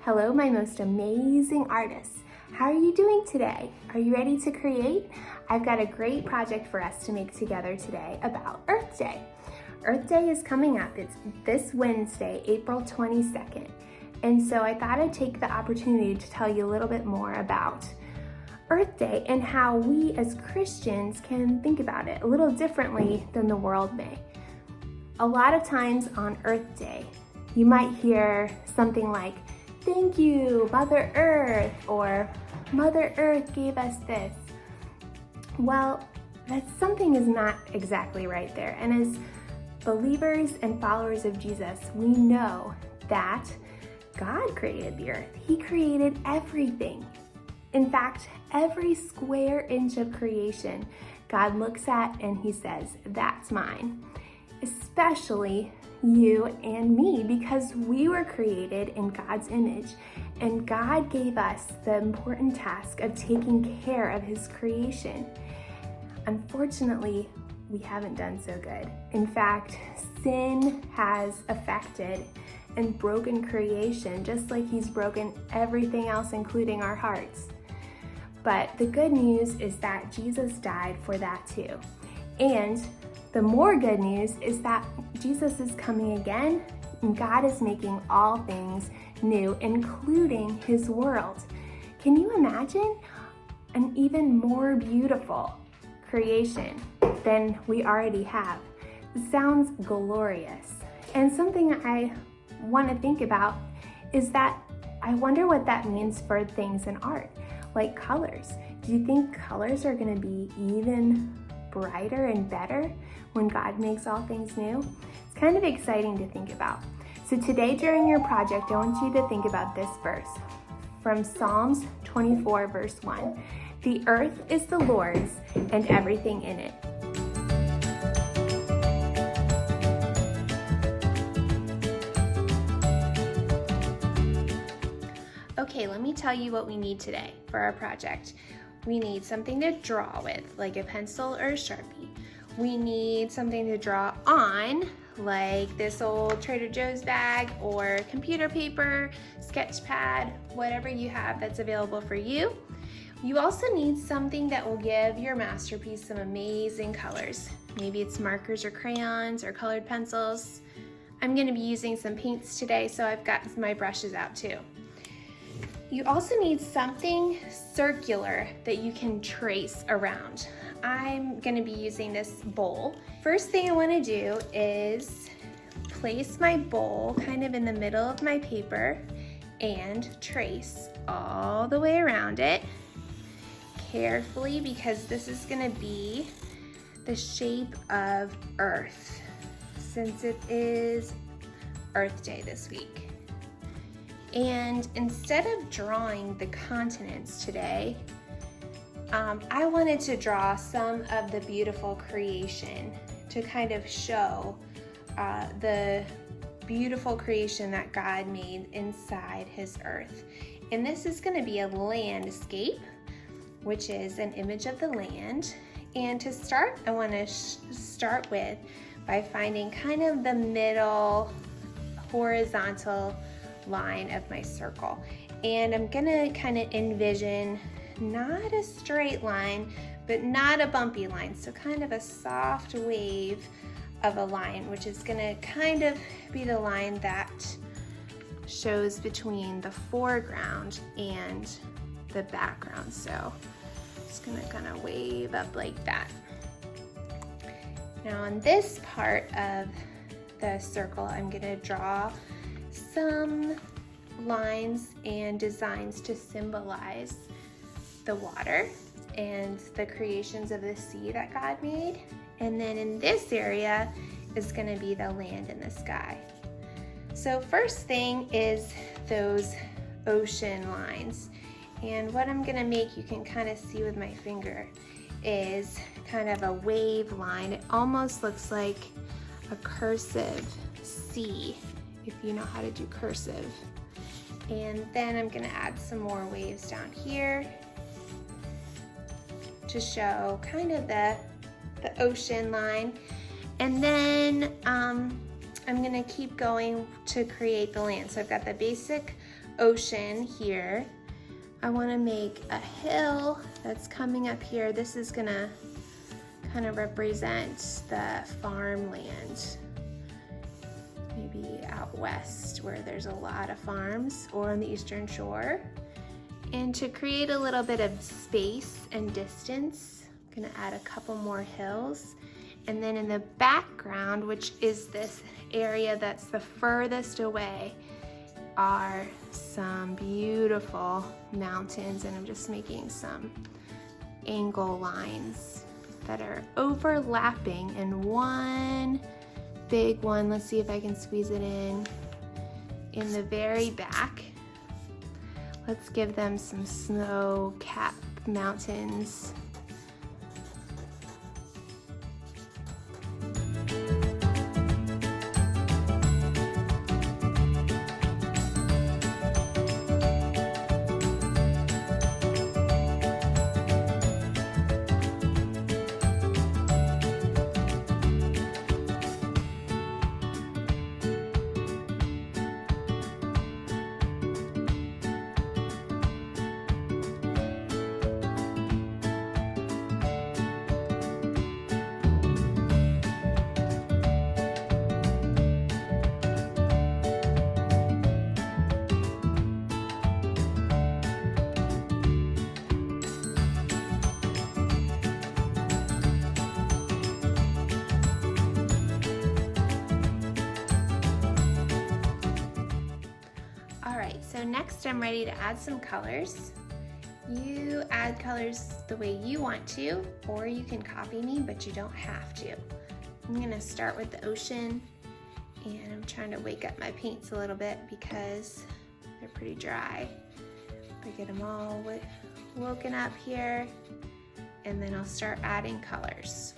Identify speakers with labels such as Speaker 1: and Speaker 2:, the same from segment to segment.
Speaker 1: Hello, my most amazing artists. How are you doing today? Are you ready to create? I've got a great project for us to make together today about Earth Day. Earth Day is coming up. It's this Wednesday, April 22nd. And so I thought I'd take the opportunity to tell you a little bit more about Earth Day and how we as Christians can think about it a little differently than the world may. A lot of times on Earth Day, you might hear something like, "Thank you, Mother Earth," or "Mother Earth gave us this." Well, that something is not exactly right there. And as believers and followers of Jesus, we know that God created the earth. He created everything. In fact, every square inch of creation, God looks at and he says, "That's mine." Especially you and me, because we were created in God's image, and God gave us the important task of taking care of his creation. Unfortunately, we haven't done so good. In fact, sin has affected and broken creation, just like he's broken everything else, including our hearts. But the good news is that Jesus died for that too. And the more good news is that Jesus is coming again, and God is making all things new, including his world. Can you imagine an even more beautiful creation than we already have? It sounds glorious. And something I want to think about is that I wonder what that means for things in art, like colors. Do you think colors are going to be even brighter and better when God makes all things new? It's kind of exciting to think about. So today during your project, I want you to think about this verse from Psalms 24, verse 1. "The earth is the Lord's and everything in it." Okay, let me tell you what we need today for our project. We need something to draw with, like a pencil or a Sharpie. We need something to draw on, like this old Trader Joe's bag or computer paper, sketch pad, whatever you have that's available for you. You also need something that will give your masterpiece some amazing colors. Maybe it's markers or crayons or colored pencils. I'm going to be using some paints today, so I've got my brushes out too. You also need something circular that you can trace around. I'm going to be using this bowl. First thing I want to do is place my bowl kind of in the middle of my paper and trace all the way around it carefully, because this is going to be the shape of Earth, since it is Earth Day this week. And instead of drawing the continents today, I wanted to draw some of the beautiful creation to kind of show the beautiful creation that God made inside his earth. And this is going to be a landscape, which is an image of the land. And to start, I want to start by finding kind of the middle horizontal line of my circle. And I'm gonna kind of envision not a straight line, but not a bumpy line. So kind of a soft wave of a line, which is gonna kind of be the line that shows between the foreground and the background. So it's gonna kind of wave up like that. Now on this part of the circle, I'm gonna draw some lines and designs to symbolize the water and the creations of the sea that God made. And then in this area is going to be the land and the sky. So first thing is those ocean lines. And what I'm going to make, you can kind of see with my finger, is kind of a wave line. It almost looks like a cursive C, if you know how to do cursive. And then I'm gonna add some more waves down here to show kind of the ocean line. And then I'm gonna keep going to create the land. So I've got the basic ocean here. I want to make a hill that's coming up here. This is gonna kind of represent the farmland. Maybe out west where there's a lot of farms, or on the eastern shore. And to create a little bit of space and distance, I'm gonna add a couple more hills. And then in the background, which is this area that's the furthest away, are some beautiful mountains, and I'm just making some angle lines that are overlapping in one big one. Let's see if I can squeeze it in the very back. Let's give them some snow-capped mountains. So next I'm ready to add some colors. You add colors the way you want to, or you can copy me, but you don't have to. I'm gonna start with the ocean, and I'm trying to wake up my paints a little bit because they're pretty dry. I get them all woken up here, and then I'll start adding colors.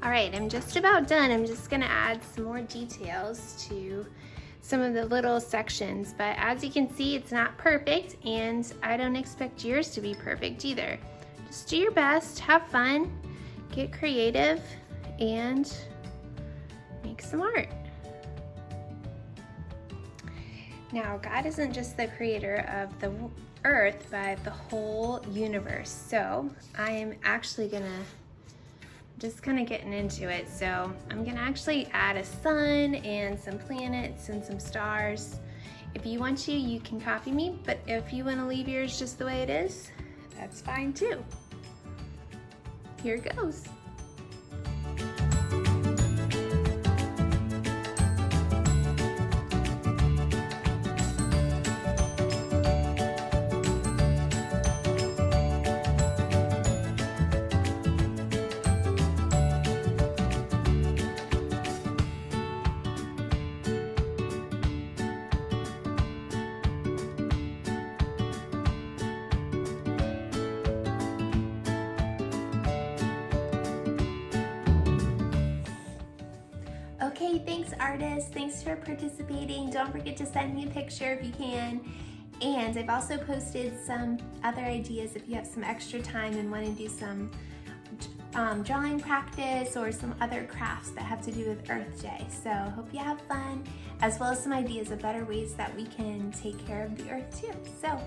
Speaker 1: All right, I'm just about done. I'm just gonna add some more details to some of the little sections, but as you can see, it's not perfect, and I don't expect yours to be perfect either. Just do your best, have fun, get creative, and make some art. Now, God isn't just the creator of the earth, but the whole universe. So I am actually just kind of getting into it. So I'm gonna actually add a sun and some planets and some stars. If you want to, you can copy me, but if you want to leave yours just the way it is, that's fine too. Here goes. Okay, thanks artists. Thanks for participating. Don't forget to send me a picture if you can. And I've also posted some other ideas if you have some extra time and want to do some drawing practice or some other crafts that have to do with Earth Day. So hope you have fun, as well as some ideas of better ways that we can take care of the Earth too. So